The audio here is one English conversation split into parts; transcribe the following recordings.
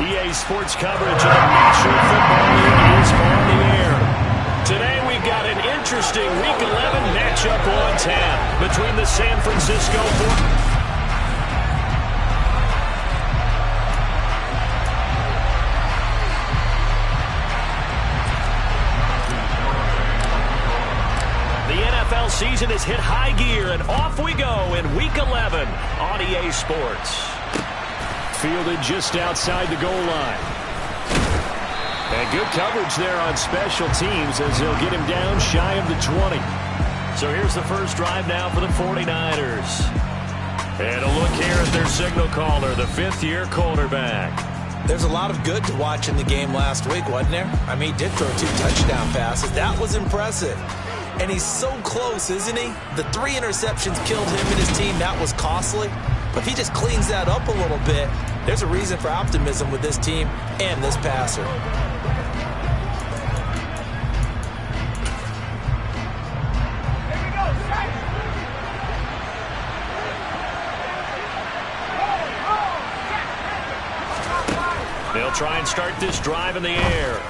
EA Sports coverage of the National Football League is on the air. Today we've got an interesting Week 11 matchup on tap between the San Francisco 49ers. Season has hit high gear, and off we go in Week 11 on EA Sports. Fielded just outside the goal line. And good coverage there on special teams as they'll get him down shy of the 20. So here's the first drive now for the 49ers. And a look here at their signal caller, the fifth-year quarterback. There's a lot of good to watch in the game last week, wasn't there? I mean, he did throw 2 touchdown passes. That was impressive. And he's so close, isn't he? The 3 interceptions killed him and his team. That was costly. But if he just cleans that up a little bit, there's a reason for optimism with this team and this passer. They'll try and start this drive in the air.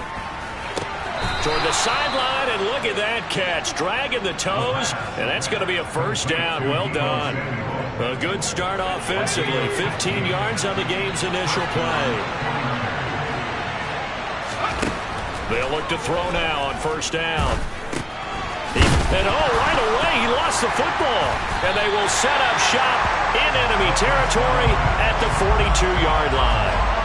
Toward the sideline, and look at that catch. Dragging the toes, and that's going to be a first down. Well done. A good start offensively. 15 yards on the game's initial play. They'll look to throw now on first down. And right away, he lost the football. And they will set up shop in enemy territory at the 42-yard line.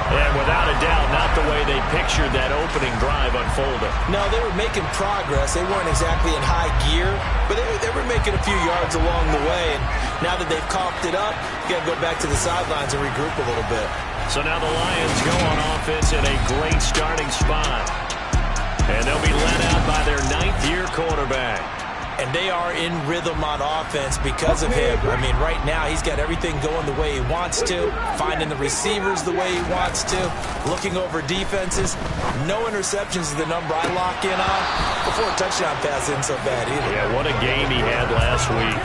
And without a doubt, not the way they pictured that opening drive unfolding. No, they were making progress. They weren't exactly in high gear, but they were making a few yards along the way. And now that they've coughed it up, you got to go back to the sidelines and regroup a little bit. So now the Lions go on offense in a great starting spot. And they'll be led out by their 9th-year quarterback. And they are in rhythm on offense because of him. I mean, right now, he's got everything going the way he wants to, finding the receivers the way he wants to, looking over defenses. No interceptions is the number I lock in on. Before a touchdown pass isn't so bad either. Yeah, what a game he had last week.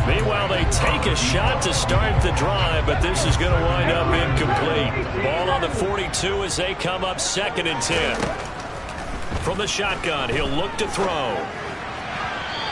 Meanwhile, they take a shot to start the drive, but this is going to wind up incomplete. Ball on the 42 as they come up 2nd and 10. From the shotgun, he'll look to throw.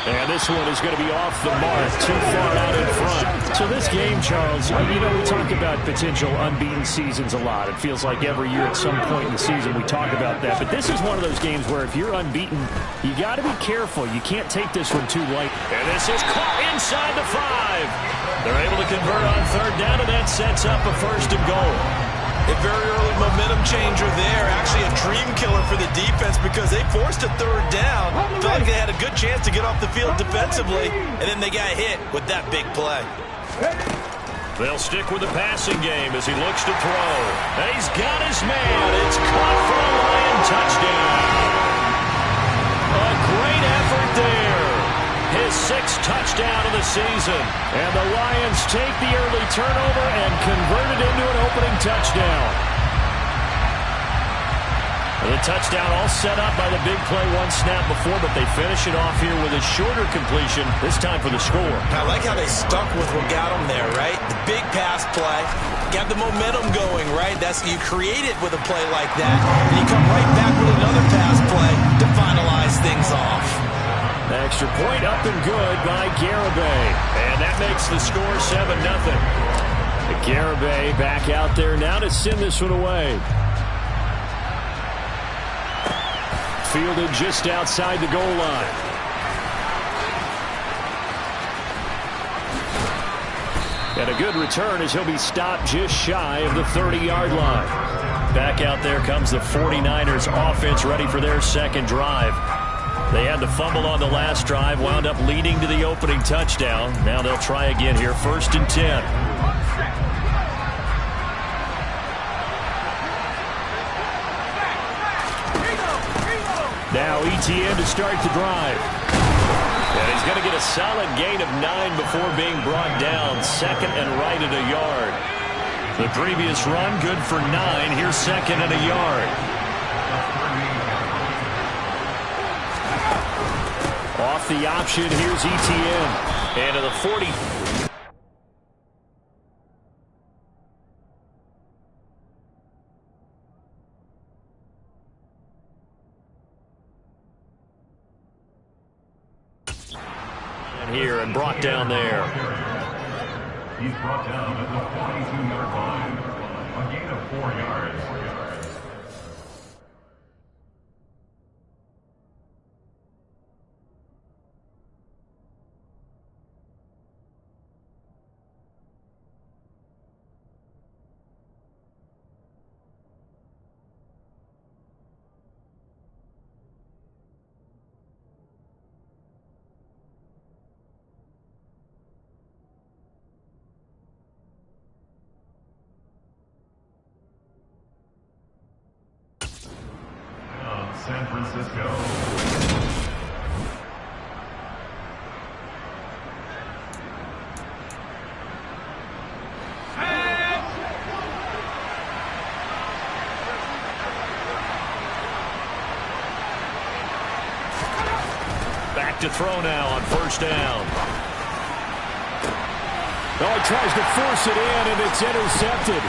And this one is going to be off the mark, too far out in front. So this game, Charles, you know, we talk about potential unbeaten seasons a lot. It feels like every year at some point in the season we talk about that. But this is one of those games where if you're unbeaten, you got to be careful. You can't take this one too light. And this is caught inside the 5. They're able to convert on 3rd down, and that sets up a 1st and goal. A very early momentum changer there. Actually a dream killer for the defense because they forced a 3rd down. Felt like they had a good chance to get off the field defensively, and then they got hit with that big play. They'll stick with the passing game as he looks to throw. He's got his man. It's caught for a Lion touchdown. A great effort there. His 6th touchdown of the season. And the Lions take the early turnover and convert it into an opening touchdown. The touchdown all set up by the big play 1 snap before, but they finish it off here with a shorter completion, this time for the score. I like how they stuck with what got them there, right? The big pass play. Got the momentum going, right? That's you create it with a play like that, and you come right back with another pass play to finalize things off. Extra point up and good by Garibay. And that makes the score 7-0. Garibay back out there now to send this one away. Fielded just outside the goal line. And a good return as he'll be stopped just shy of the 30-yard line. Back out there comes the 49ers offense ready for their 2nd drive. They had the fumble on the last drive, wound up leading to the opening touchdown. Now they'll try again here, 1st and 10. Now ETN to start the drive. And he's going to get a solid gain of 9 before being brought down. 2nd and right at a yard. The previous run good for 9. Here's 2nd and a yard. Off the option, here's ETN. And to the 40. Here and brought down there. He's brought down at the 42-yard line. A gain of 4 yards. San Francisco. Back to throw now on first down. Oh, he tries to force it in, and it's intercepted.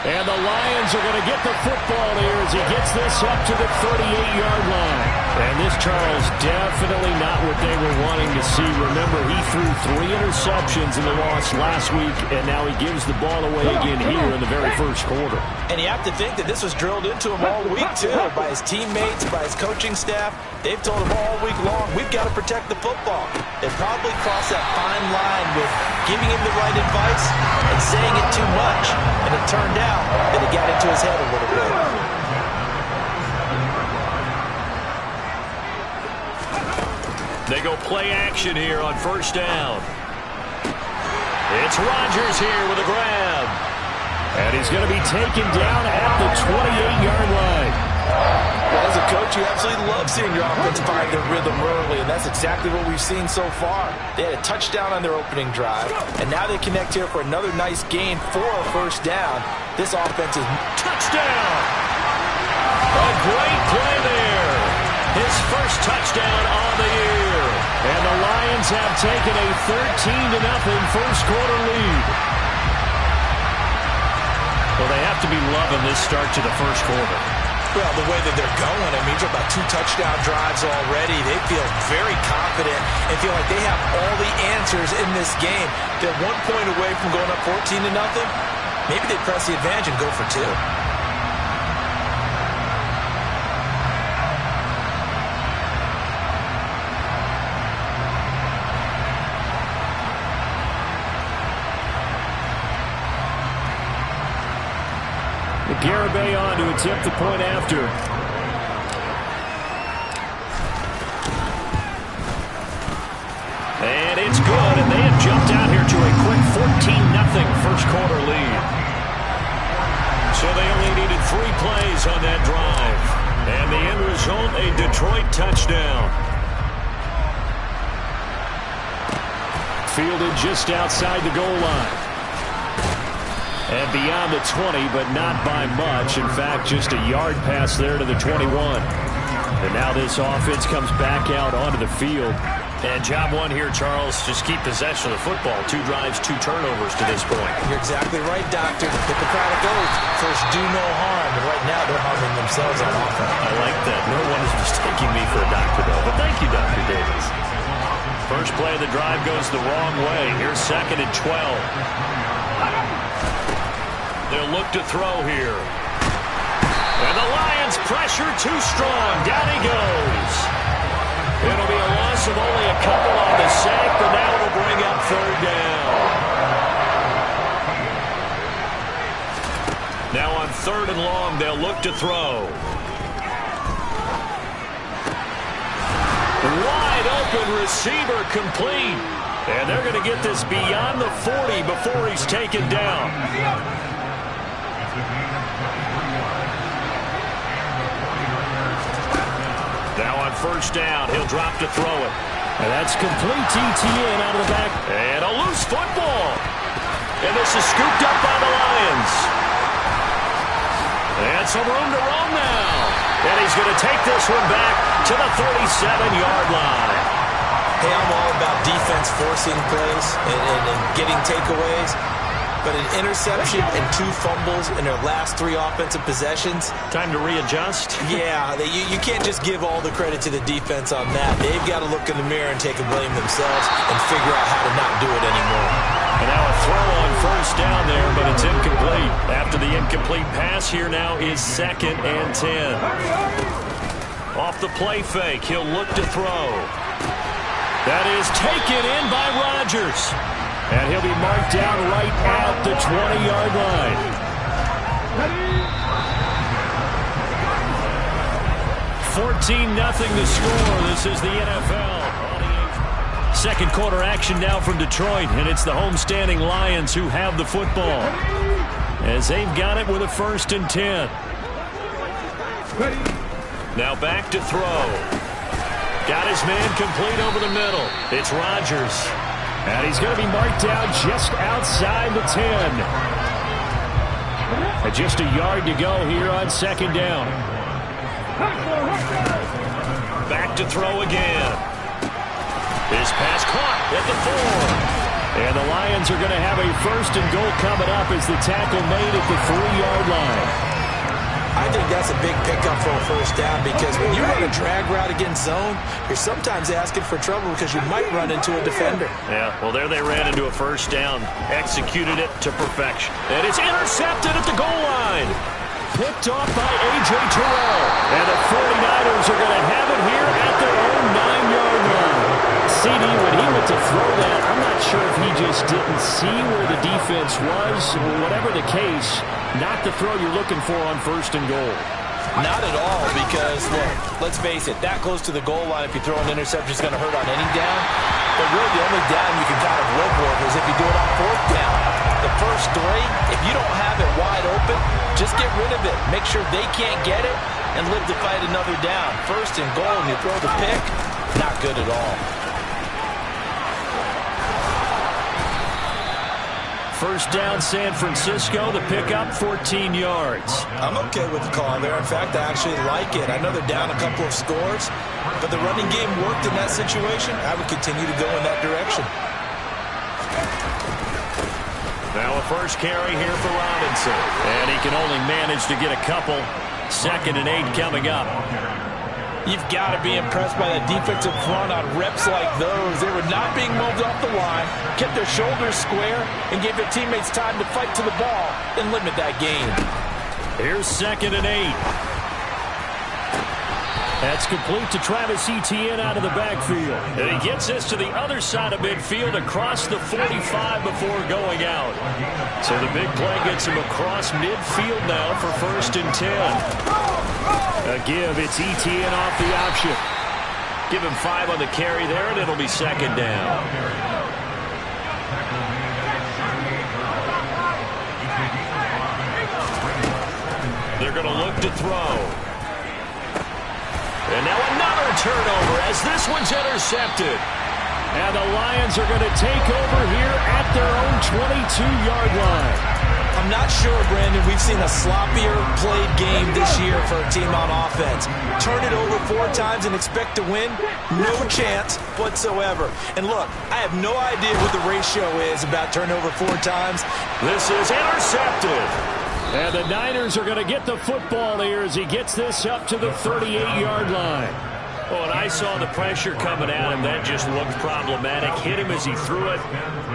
And the Lions are going to get the football here as he gets this up to the 38-yard line. And this, Charles, definitely not what they were wanting to see. Remember, he threw 3 interceptions in the loss last week, and now he gives the ball away again here in the very first quarter. And you have to think that this was drilled into him all week, too, by his teammates, by his coaching staff. They've told him all week long, we've got to protect the football. They probably crossed that fine line with giving him the right advice and saying it too much. And it turned out that it got into his head a little bit. They go play action here on first down. It's Rodgers here with a grab. And he's going to be taken down at the 28-yard line. Well, as a coach, you absolutely love seeing your offense find their rhythm early, and that's exactly what we've seen so far. They had a touchdown on their opening drive, and now they connect here for another nice gain for a first down. This offense is... Touchdown! A great play there. His first touchdown on the year. And the Lions have taken a 13-0 first quarter lead. Well, they have to be loving this start to the first quarter. Well, the way that they're going, I mean, you're about 2 touchdown drives already. They feel very confident and feel like they have all the answers in this game. They're 1 point away from going up 14-0. Maybe they press the advantage and go for 2. Garibay on to attempt the point after. And it's good, and they have jumped out here to a quick 14-0 first quarter lead. So they only needed 3 plays on that drive. And the end result, a Detroit touchdown. Fielded just outside the goal line. And beyond the 20, but not by much. In fact, just a yard pass there to the 21. And now this offense comes back out onto the field. And job one here, Charles, just keep possession of the football. 2 drives, 2 turnovers to this point. You're exactly right, Doctor. Hippocratic oath. First, do no harm. And right now, they're harming themselves on offense. I like that. No one is mistaking me for a doctor, though. But thank you, Dr. Davis. First play of the drive goes the wrong way. Here's 2nd and 12. They'll look to throw here. And the Lions pressure too strong. Down he goes. It'll be a loss of only a couple on the sack, but now it'll bring up 3rd down. Now on 3rd and long, they'll look to throw. Wide open receiver complete. And they're going to get this beyond the 40 before he's taken down. Now on first down, he'll drop to throw it. And that's complete TTN out of the back. And a loose football. And this is scooped up by the Lions. And some room to roam now. And he's going to take this one back to the 37-yard line. Hey, I'm all about defense forcing plays and getting takeaways. but an interception and 2 fumbles in their last 3 offensive possessions. Time to readjust? Yeah, you can't just give all the credit to the defense on that. They've got to look in the mirror and take a blame themselves and figure out how to not do it anymore. And now a throw on first down there, but it's incomplete. After the incomplete pass, here now is 2nd and 10. Off the play fake, he'll look to throw. That is taken in by Rodgers. And he'll be marked down right at the 20-yard line. 14-0 the score. This is the NFL. Second quarter action now from Detroit, and it's the homestanding Lions who have the football as they've got it with a 1st and 10. Now back to throw. Got his man complete over the middle. It's Rodgers. And he's going to be marked down just outside the 10. And just a yard to go here on 2nd down. Back to throw again. His pass caught at the 4. And the Lions are going to have a 1st and goal coming up as the tackle made at the 3-yard line. I think that's a big pickup for a 1st down because when you run a drag route against zone, you're sometimes asking for trouble because you might run into a defender. Yeah, well, there they ran into a 1st down, executed it to perfection. And it's intercepted at the goal line. Picked off by A.J. Terrell. And the 49ers are going to have it here at their own 9-yard line. CD, when he went to throw that, I'm not sure if he just didn't see where the defense was. Whatever the case, not the throw you're looking for on 1st and goal. Not at all because, look, let's face it, that close to the goal line, if you throw an interception, is going to hurt on any down. But really, the only down you can kind of live with is if you do it on 4th down. The first 3, if you don't have it wide open, just get rid of it. Make sure they can't get it and live to fight another down. 1st and goal, and you throw the pick, not good at all. 1st down, San Francisco. The pickup, 14 yards. I'm okay with the call there. In fact, I actually like it. I know they're down a couple of scores, but the running game worked in that situation. I would continue to go in that direction. Now a 1st carry here for Robinson. And he can only manage to get a couple. 2nd and 8 coming up. You've got to be impressed by that defensive front on reps like those. They were not being moved off the line, kept their shoulders square, and gave their teammates time to fight to the ball and limit that gain. Here's 2nd and 8. That's complete to Travis Etienne out of the backfield. And he gets this to the other side of midfield across the 45 before going out. So the big play gets him across midfield now for 1st and 10. A give, it's Etienne off the option. Give him 5 on the carry there, and it'll be 2nd down. They're going to look to throw. And now another turnover as this one's intercepted. And the Lions are going to take over here at their own 22-yard line. I'm not sure, Brandon, we've seen a sloppier played game this year for a team on offense. Turn it over 4 times and expect to win? No chance whatsoever. And look, I have no idea what the ratio is about turnover 4 times. This is intercepted. And the Niners are going to get the football here as he gets this up to the 38-yard line. Oh, and I saw the pressure coming at him. That just looked problematic. Hit him as he threw it,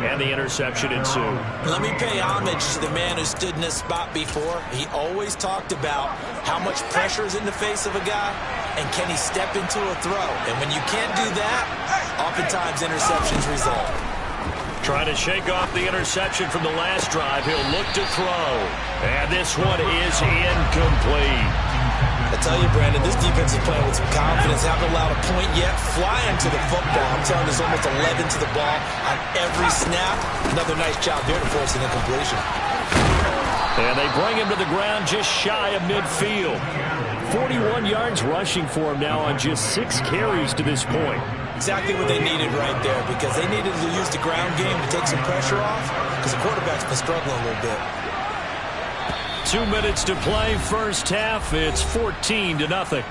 and the interception ensued. Let me pay homage to the man who stood in this spot before. He always talked about how much pressure is in the face of a guy, and can he step into a throw. And when you can't do that, oftentimes interceptions result. Trying to shake off the interception from the last drive. He'll look to throw. And this one is incomplete. I tell you, Brandon, this defense is playing with some confidence. Haven't allowed a point yet. Flying to the football. I'm telling you, there's almost 11 to the ball on every snap. Another nice job there to force an incompletion. And they bring him to the ground just shy of midfield. 41 yards rushing for him now on just 6 carries to this point. Exactly what they needed right there, because they needed to use the ground game to take some pressure off, because the quarterback's been struggling a little bit. 2 minutes to play, first half. It's 14-0.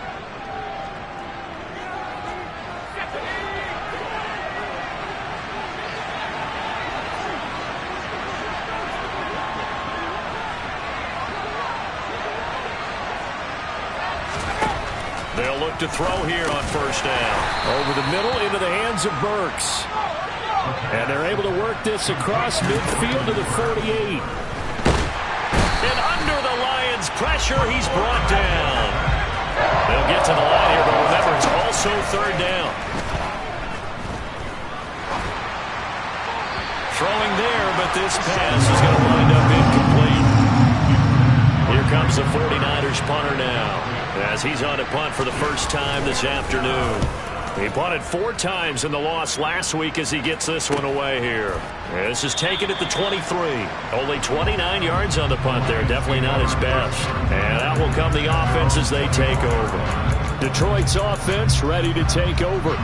look to throw here on first down. Over the middle into the hands of Burks. And they're able to work this across midfield to the 48. And under the Lions' pressure, he's brought down. They'll get to the line here, but remember, it's also third down. Throwing there, but this pass is going to wind up incomplete. Here comes the 49ers punter now, as he's on a punt for the first time this afternoon. He punted 4 times in the loss last week as he gets this one away here. This is taken at the 23. Only 29 yards on the punt there. Definitely not his best. And out will come the offense as they take over. Detroit's offense ready to take over.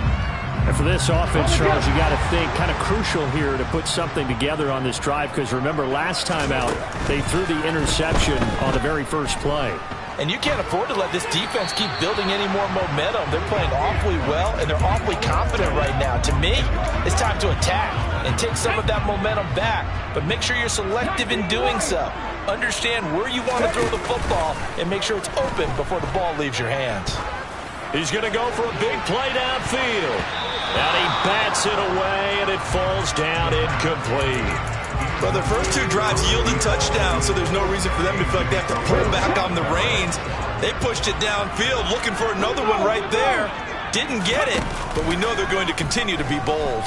And for this offense, Charles, you got to think kind of crucial here to put something together on this drive, because remember last time out they threw the interception on the very first play. And you can't afford to let this defense keep building any more momentum. They're playing awfully well, and they're awfully confident right now. To me, it's time to attack and take some of that momentum back. But make sure you're selective in doing so. Understand where you want to throw the football and make sure it's open before the ball leaves your hands. He's going to go for a big play downfield. And he bats it away, and it falls down incomplete. Well, their first 2 drives yielded touchdowns, so there's no reason for them to feel like they have to pull back on the reins. They pushed it downfield, looking for another one right there. Didn't get it, but we know they're going to continue to be bold.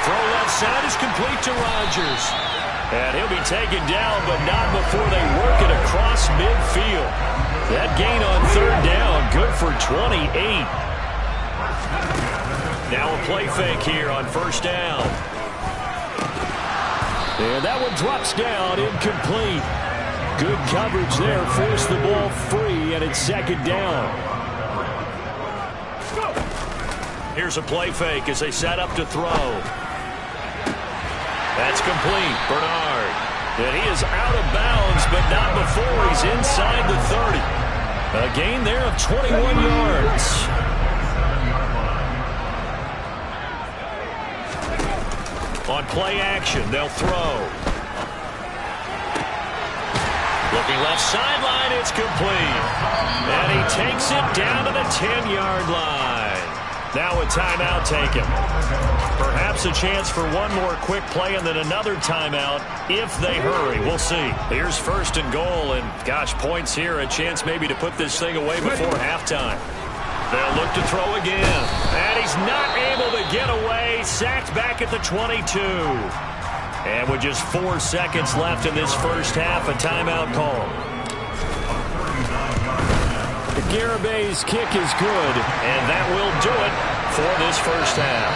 Throw left side is complete to Rodgers. And he'll be taken down, but not before they work it across midfield. That gain on third down, good for 28. Now a play fake here on first down. And that one drops down, incomplete. Good coverage there, forced the ball free, and it's second down. Here's a play fake as they set up to throw. That's complete. Bernard. And he is out of bounds, but not before he's inside the 30. A gain there of 21 yards. On play action, they'll throw. Looking left sideline, it's complete. And he takes it down to the 10-yard line. Now a timeout taken. Perhaps a chance for one more quick play and then another timeout if they hurry. We'll see. Here's first and goal, and gosh, points here. A chance maybe to put this thing away before halftime. They'll look to throw again. And he's not able to get away. Sacked back at the 22. And with just 4 seconds left in this first half, a timeout call. The Garabay's kick is good. And that will do it for this first half.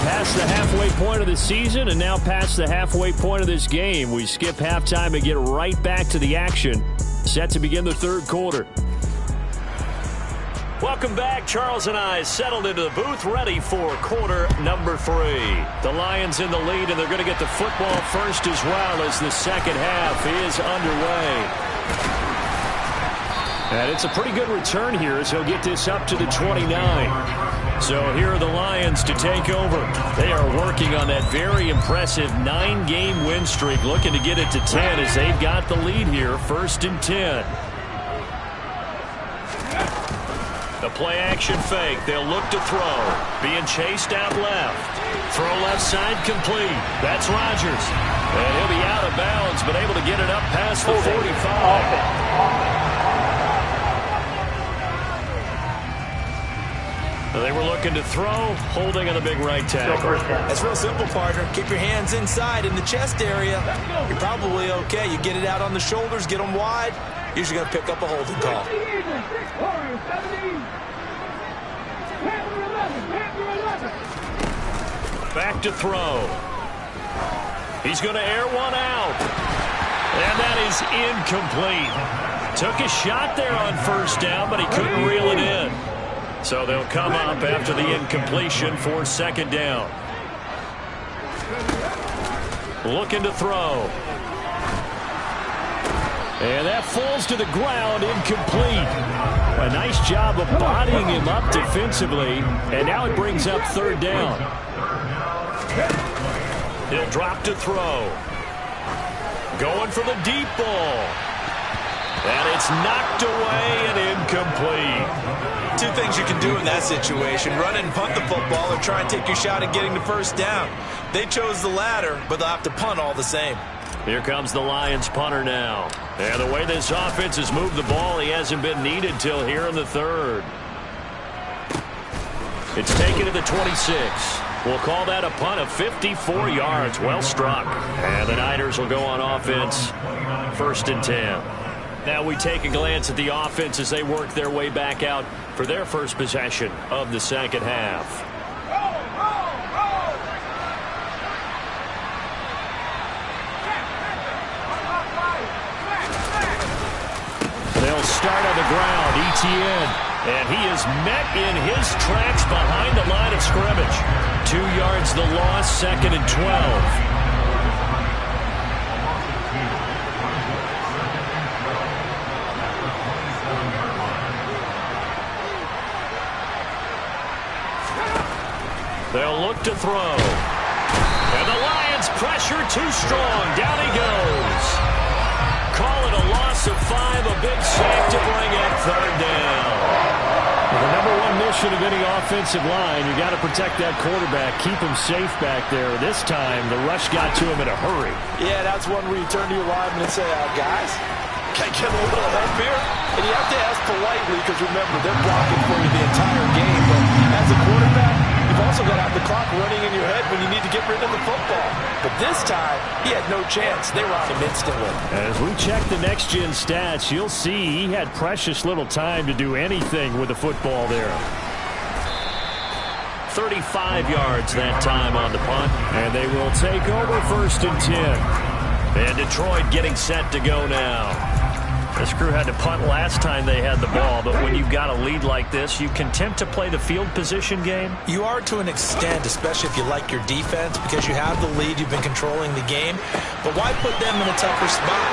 Past the halfway point of the season and now past the halfway point of this game. We skip halftime and get right back to the action. Set to begin the third quarter. Welcome back. Charles and I settled into the booth, ready for quarter number 3. The Lions in the lead, and they're going to get the football first as well as the second half is underway. And it's a pretty good return here as he'll get this up to the 29. So here are the Lions to take over. They are working on that very impressive 9-game win streak, looking to get it to 10 as they've got the lead here, 1st and 10. The play action fake. They'll look to throw. Being chased out left. Throw left side complete. That's Rodgers. And he'll be out of bounds, but able to get it up past the 45. They were looking to throw, holding on the big right tackle. That's real simple, partner. Keep your hands inside in the chest area. You're probably okay. You get it out on the shoulders, get them wide. Usually going to pick up a holding call. Back to throw. He's going to air one out. And that is incomplete. Took a shot there on first down, but he couldn't reel it in. So they'll come up after the incompletion for second down. Looking to throw. And that falls to the ground, incomplete. A nice job of bodying him up defensively. And now it brings up third down. He'll drop to throw. Going for the deep ball. And it's knocked away and incomplete. Two things you can do in that situation: run and punt the football, or try and take your shot at getting the first down. They chose the latter, but they'll have to punt all the same. Here comes the Lions punter now. And the way this offense has moved the ball, he hasn't been needed till here in the third. It's taken to the 26. We'll call that a punt of 54 yards. Well struck. And the Niners will go on offense, 1st and 10. Now we take a glance at the offense as they work their way back out for their first possession of the second half. They'll start on the ground. Etienne. And he is met in his tracks behind the line of scrimmage. 2 yards the loss, 2nd and 12. They'll look to throw. And the Lions pressure too strong. Down he goes. Call it a loss of 5, a big sack to bring up 3rd down. The number one mission of any offensive line, you got to protect that quarterback, keep him safe back there. This time, the rush got to him in a hurry. Yeah, that's one where you turn to your lineman and say, guys, can I get a little help here? And you have to ask politely, because remember, they're blocking for you the entire game. But as a quarterback, you've also got to have the clock running in your head when you need to get rid of the football. But this time, he had no chance. They were on him instantly. As we check the next-gen stats, you'll see he had precious little time to do anything with the football there. 35 yards that time on the punt. And they will take over 1st and 10. And Detroit getting set to go now. This crew had to punt last time they had the ball, but when you've got a lead like this, you content to play the field position game? You are to an extent, especially if you like your defense, because you have the lead, you've been controlling the game. But why put them in a tougher spot?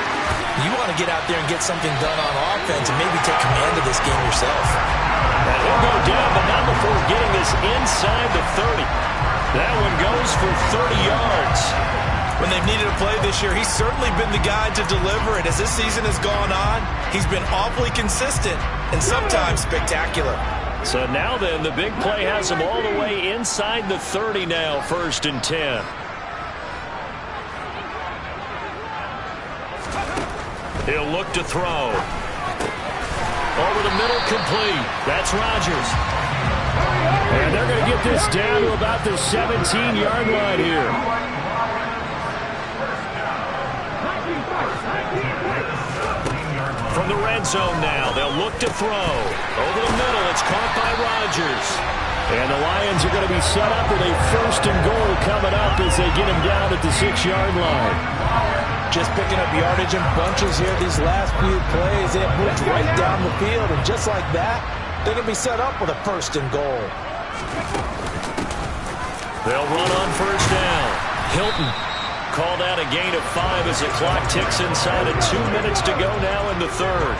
You want to get out there and get something done on offense and maybe take command of this game yourself. And he'll go down, but not before getting this inside the 30. That one goes for 30 yards. When they've needed a play this year, he's certainly been the guy to deliver it. As this season has gone on, he's been awfully consistent and sometimes spectacular. So now then, the big play has him all the way inside the 30 now, 1st and 10. He'll look to throw. Over the middle, complete. That's Rodgers. And they're going to get this down to about the 17-yard line here. From the red zone now, they'll look to throw. Over the middle, it's caught by Rodgers. And the Lions are going to be set up with a 1st and goal coming up as they get him down at the 6-yard line. Just picking up yardage in bunches here these last few plays. They have moved right down the field, and just like that, they're going to be set up with a 1st and goal. They'll run on 1st down. Hilton called out a gain of 5 as the clock ticks inside of 2 minutes to go now in the 3rd.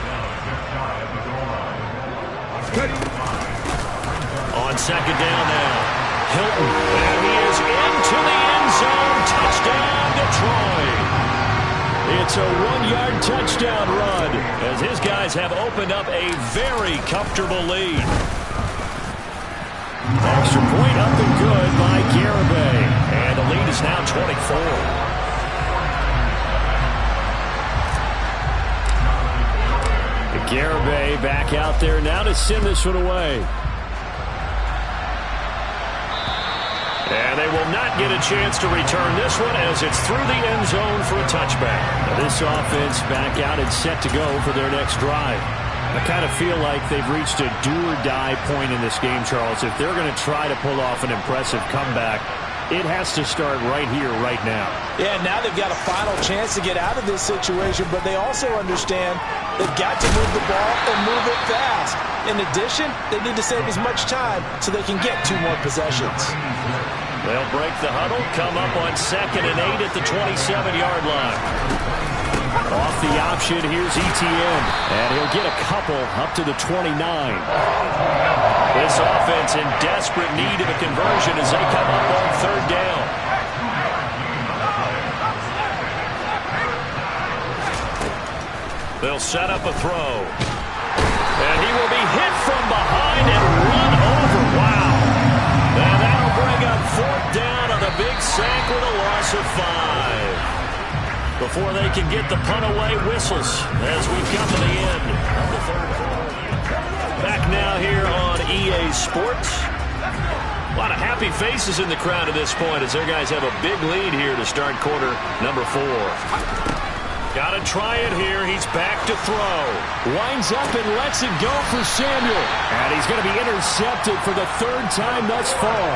On 2nd down now, Hilton, and he is into the end zone. Touchdown, Detroit. It's a 1-yard touchdown run as his guys have opened up a very comfortable lead. Extra point up and good by Garibay. And the lead is now 24. Garibay back out there now to send this one away. And they will not get a chance to return this one as it's through the end zone for a touchback. Now this offense back out and set to go for their next drive. I kind of feel like they've reached a do-or-die point in this game, Charles. If they're going to try to pull off an impressive comeback, it has to start right here, right now. Yeah, now they've got a final chance to get out of this situation, but they also understand they've got to move the ball and move it fast. In addition, they need to save as much time so they can get 2 more possessions. They'll break the huddle, come up on 2nd and 8 at the 27-yard line. Off the option, here's Etienne, and he'll get a couple up to the 29. This offense in desperate need of a conversion as they come up on 3rd down. They'll set up a throw. And he will be hit from behind and run over. Wow. And that'll bring up 4th down on the big sack with a loss of 5. Before they can get the punt away, whistles as we come to the end of the 3rd quarter. Back now here on EA Sports. A lot of happy faces in the crowd at this point as their guys have a big lead here to start quarter number 4. Got to try it here. He's back to throw. Winds up and lets it go for Samuel. And he's going to be intercepted for the 3rd time thus far.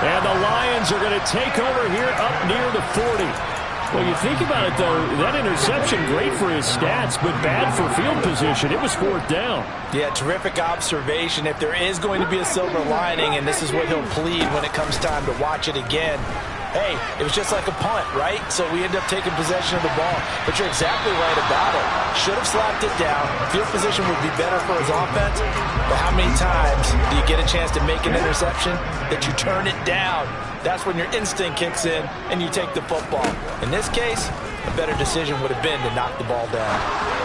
And the Lions are going to take over here up near the 40. Well, you think about it, though, that interception, great for his stats, but bad for field position. It was 4th down. Yeah, terrific observation. If there is going to be a silver lining, and this is what he'll plead when it comes time to watch it again, hey, it was just like a punt, right? So we end up taking possession of the ball. But you're exactly right about it. Should have slapped it down. Field position would be better for his offense. But how many times do you get a chance to make an interception that you turn it down? That's when your instinct kicks in and you take the football. In this case, a better decision would have been to knock the ball down.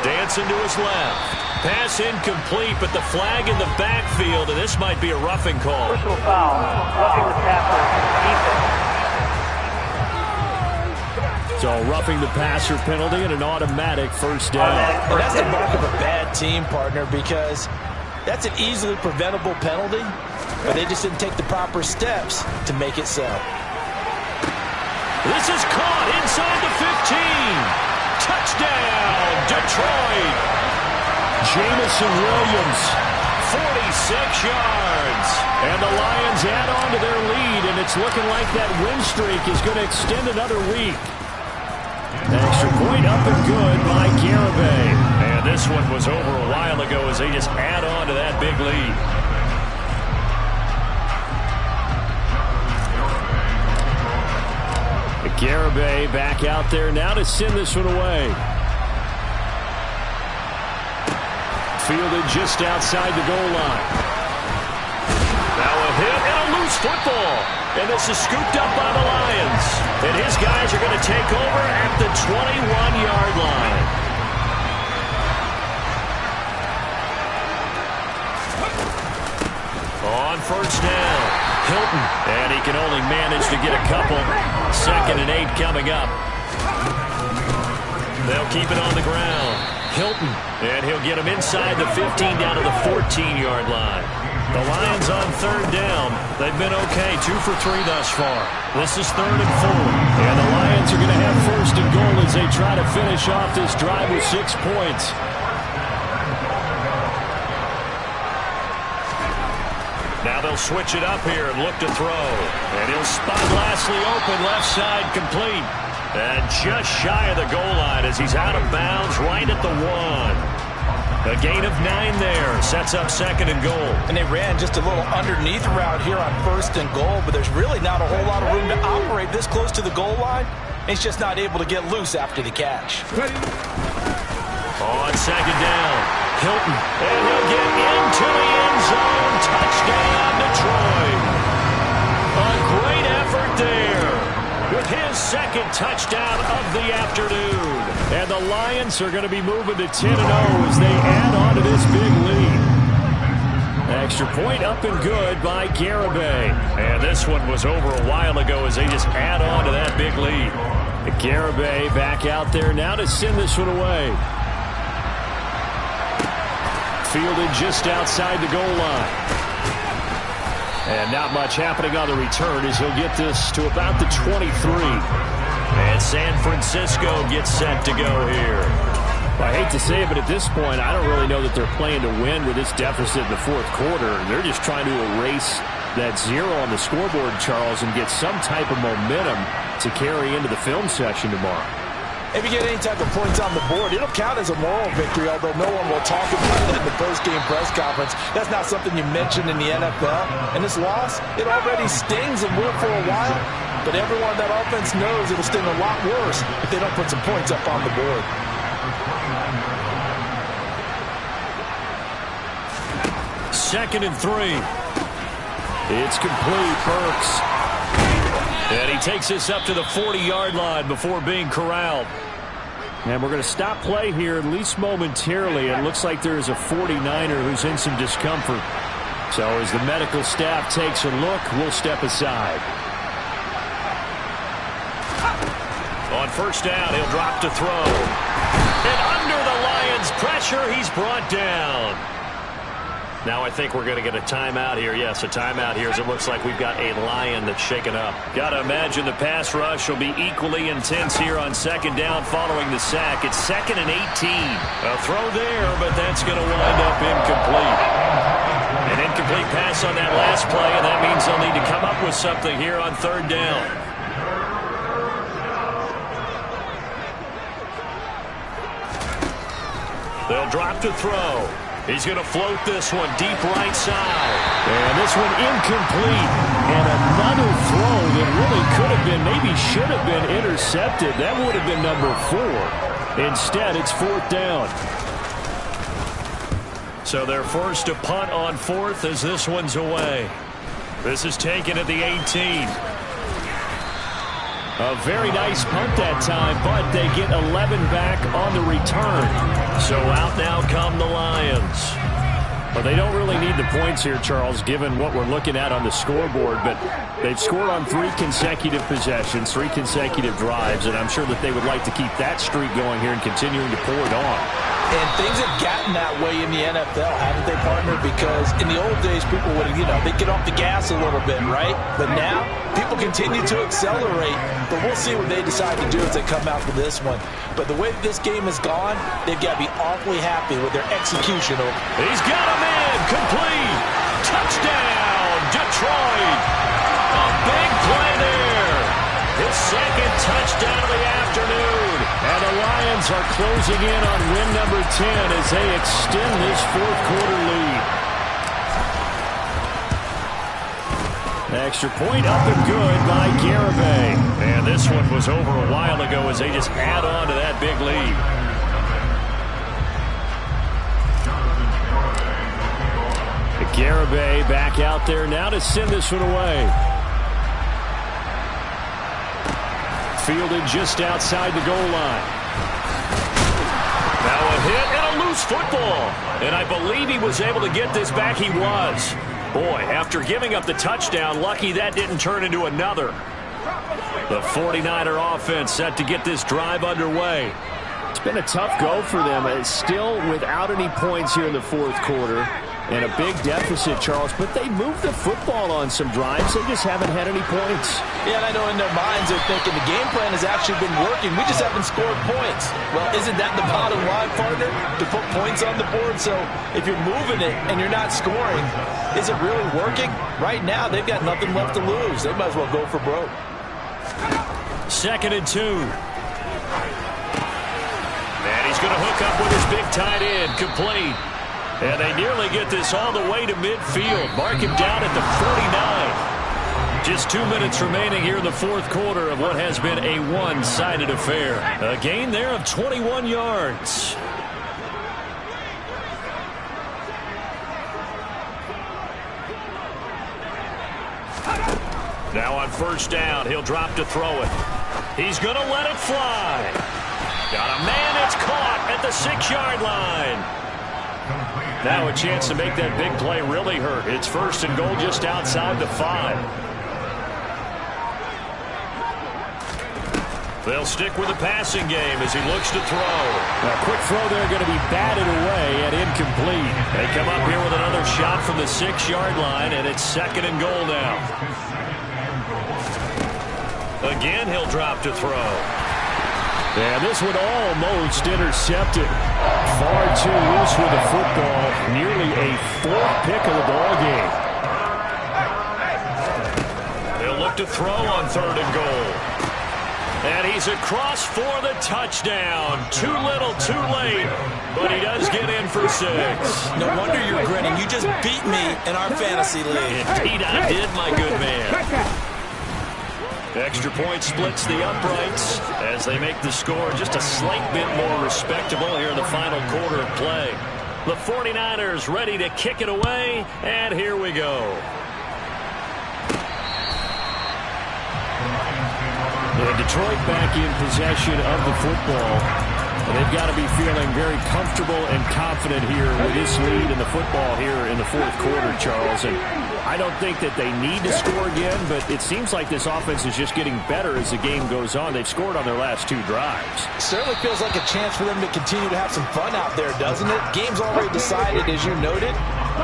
Dancing to his left. Pass incomplete, but the flag in the backfield, and this might be a roughing call. Personal foul. Roughing the passer. Defense. So roughing the passer penalty and an automatic 1st down. And that's the mark of a bad team, partner, because that's an easily preventable penalty, but they just didn't take the proper steps to make it so. This is caught inside the 15. Touchdown, Detroit. Jamison Williams. 46 yards. And the Lions add on to their lead, and it's looking like that win streak is going to extend another week. Extra point up and good by Garibay. And this one was over a while ago as they just add on to that big lead. Garibay back out there now to send this one away. Fielded just outside the goal line. Now a hit and a loose football. And this is scooped up by the Lions. And his guys are going to take over at the 21-yard line. On 1st down, Hilton. And he can only manage to get a couple. 2nd and 8 coming up. They'll keep it on the ground. Hilton. And he'll get him inside the 15 down to the 14-yard line. The Lions on 3rd down. They've been okay, 2 for 3 thus far. This is 3rd and 4. And the Lions are going to have 1st and goal as they try to finish off this drive with 6 points. Now they'll switch it up here and look to throw. And he'll spot Lashley open, left side complete. And just shy of the goal line as he's out of bounds right at the 1. A gain of 9 there. Sets up 2nd and goal. And they ran just a little underneath route here on 1st and goal, but there's really not a whole lot of room to operate this close to the goal line. He's just not able to get loose after the catch. On 2nd down, Hilton. And he'll get into the end zone. Touchdown, Detroit. A great effort there with his 2nd touchdown of the afternoon. And the Lions are going to be moving to 10-0 as they add on to this big lead. Extra point up and good by Garibay. And this one was over a while ago as they just add on to that big lead. Garibay back out there now to send this one away. Fielded just outside the goal line. And not much happening on the return as he'll get this to about the 23. And San Francisco gets set to go here. Well, I hate to say it, but at this point, I don't really know that they're playing to win with this deficit in the 4th quarter. They're just trying to erase that 0 on the scoreboard, Charles, and get some type of momentum to carry into the film session tomorrow. If you get any type of points on the board, it'll count as a moral victory, although no one will talk about it in the post-game press conference. That's not something you mentioned in the NFL. And this loss, it already stings and will for a while. But everyone on that offense knows it'll sting a lot worse if they don't put some points up on the board. Second and 3. It's complete, Burks. And he takes this up to the 40-yard line before being corralled. And we're going to stop play here, at least momentarily. It looks like there is a 49er who's in some discomfort. So as the medical staff takes a look, we'll step aside. On first down, he'll drop to throw. And under the Lions' pressure, he's brought down. Now I think we're going to get a timeout here. Yes, a timeout here as it looks like we've got a Lion that's shaken up. Got to imagine the pass rush will be equally intense here on second down following the sack. It's 2nd and 18. A throw there, but that's going to wind up incomplete. An incomplete pass on that last play, and that means they'll need to come up with something here on third down. They'll drop to throw. He's going to float this one deep right side. And this one incomplete. And another throw that really could have been, maybe should have been intercepted. That would have been number 4. Instead, it's 4th down. So they're forced to punt on 4th as this one's away. This is taken at the 18. A very nice punt that time, but they get 11 back on the return. So out now come the Lions. Well, they don't really need the points here, Charles, given what we're looking at on the scoreboard, but they've scored on 3 consecutive possessions, 3 consecutive drives, and I'm sure that they would like to keep that streak going here and continuing to pour it on. And things have gotten that way in the NFL, haven't they, partner? Because in the old days, people would, they'd get off the gas a little bit, right? But now, people continue to accelerate. But we'll see what they decide to do as they come out for this one. But the way that this game has gone, they've got to be awfully happy with their execution. He's got him in. Complete. Touchdown, Detroit. A big play there. His 2nd touchdown of the afternoon. And the Lions are closing in on win number 10 as they extend this 4th quarter lead. Extra point up and good by Garibay. And this one was over a while ago as they just add on to that big lead. Garibay back out there now to send this one away. Fielded just outside the goal line. Now a hit and a loose football. And I believe he was able to get this back. He was. Boy, after giving up the touchdown, lucky that didn't turn into another. The 49er offense set to get this drive underway. It's been a tough go for them. It's still without any points here in the 4th quarter. And a big deficit, Charles, but they moved the football on some drives. They just haven't had any points. Yeah, and I know in their minds they're thinking the game plan has actually been working. We just haven't scored points. Well, isn't that the bottom line, partner? To put points on the board. So if you're moving it and you're not scoring, is it really working? Right now, they've got nothing left to lose. They might as well go for broke. 2nd and 2. And he's going to hook up with his big tight end. Complete. And they nearly get this all the way to midfield. Mark him down at the 49. Just 2 minutes remaining here in the 4th quarter of what has been a one-sided affair. A gain there of 21 yards. Now on first down, he'll drop to throw it. He's going to let it fly. Got a man that's caught at the 6-yard line. Now a chance to make that big play really hurt. It's 1st and goal just outside the 5. They'll stick with the passing game as he looks to throw. A quick throw there going to be batted away and incomplete. They come up here with another shot from the 6-yard line, and it's 2nd and goal now. Again, he'll drop to throw. And this one almost intercepted. Far too loose with the football. Nearly a 4th pick of the ball game. They'll look to throw on 3rd and goal. And he's across for the touchdown. Too little, too late. But he does get in for 6. No wonder you're grinning. You just beat me in our fantasy league. Indeed I did, my good man. Extra point splits the uprights as they make the score just a slight bit more respectable here in the final quarter of play. The 49ers ready to kick it away, and here we go. And Detroit back in possession of the football. And they've got to be feeling very comfortable and confident here with this lead in the football here in the fourth quarter, Charles. And I don't think that they need to score again, but it seems like this offense is just getting better as the game goes on. They've scored on their last 2 drives. Certainly feels like a chance for them to continue to have some fun out there, doesn't it? Game's already decided, as you noted.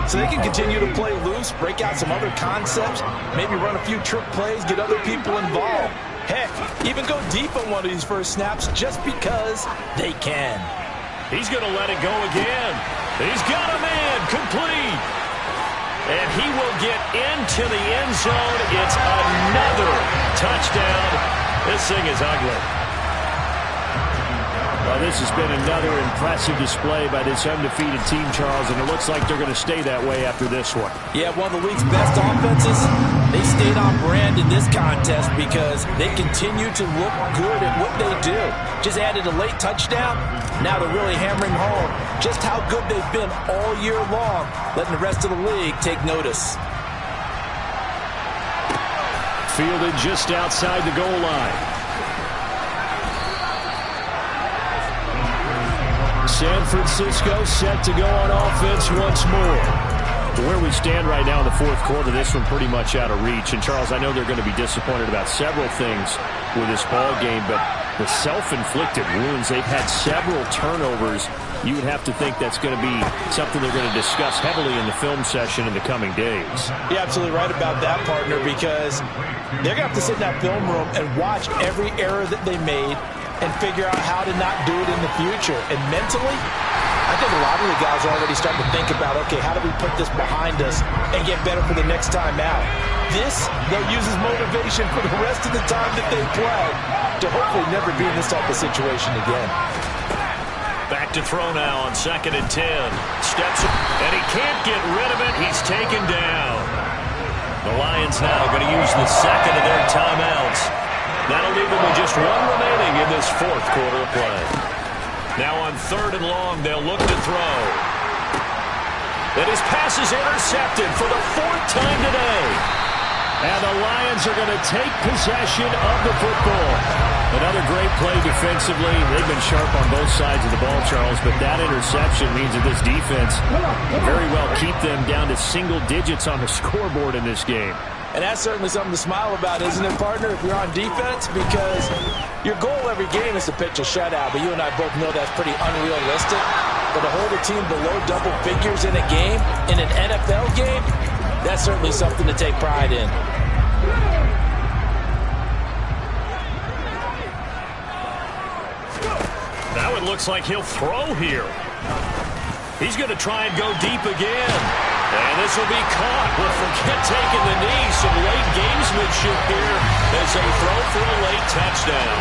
So they can continue to play loose, break out some other concepts, maybe run a few trick plays, get other people involved. Heck, even go deep on one of these first snaps just because they can. He's going to let it go again. He's got a man complete. And he will get into the end zone. It's another touchdown. This thing is ugly. Well, this has been another impressive display by this undefeated team, Charles, and it looks like they're going to stay that way after this one. Yeah, one of the league's best offenses. They stayed on brand in this contest because they continue to look good at what they do. Just added a late touchdown. Now they're really hammering home just how good they've been all year long, letting the rest of the league take notice. Fielded just outside the goal line. San Francisco set to go on offense once more. Where we stand right now in the fourth quarter, this one pretty much out of reach. And, Charles, I know they're going to be disappointed about several things with this ball game, but the self-inflicted wounds, they've had several turnovers. You would have to think that's going to be something they're going to discuss heavily in the film session in the coming days. You're absolutely right about that, partner, because they're going to have to sit in that film room and watch every error that they made and figure out how to not do it in the future. And mentally, I think a lot of the guys are already starting to think about, okay, how do we put this behind us and get better for the next time out? This, they'll use as motivation for the rest of the time that they play to hopefully never be in this type of situation again. Back to throw now on 2nd and 10. Steps, and he can't get rid of it. He's taken down. The Lions now going to use the second of their timeouts. That'll leave them with just one remaining in this fourth quarter of play. Now on 3rd and long, they'll look to throw. And his pass is intercepted for the 4th time today. And the Lions are going to take possession of the football. Another great play defensively. They've been sharp on both sides of the ball, Charles, but that interception means that this defense can very well keep them down to single digits on the scoreboard in this game. And that's certainly something to smile about, isn't it, partner, if you're on defense? Because your goal every game is to pitch a shutout, but you and I both know that's pretty unrealistic. But to hold a team below double figures in a game, in an NFL game, that's certainly something to take pride in. Now it looks like he'll throw here. He's going to try and go deep again. And this will be caught. Well, forget taking the knee. Some late gamesmanship here as they throw for a late touchdown.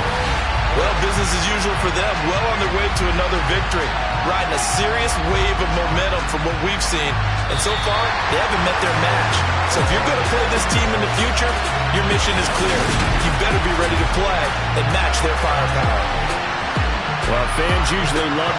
Well, business as usual for them. Well on their way to another victory. Riding a serious wave of momentum from what we've seen. And so far, they haven't met their match. So if you're going to play this team in the future, your mission is clear. You better be ready to play and match their firepower. Well, fans usually love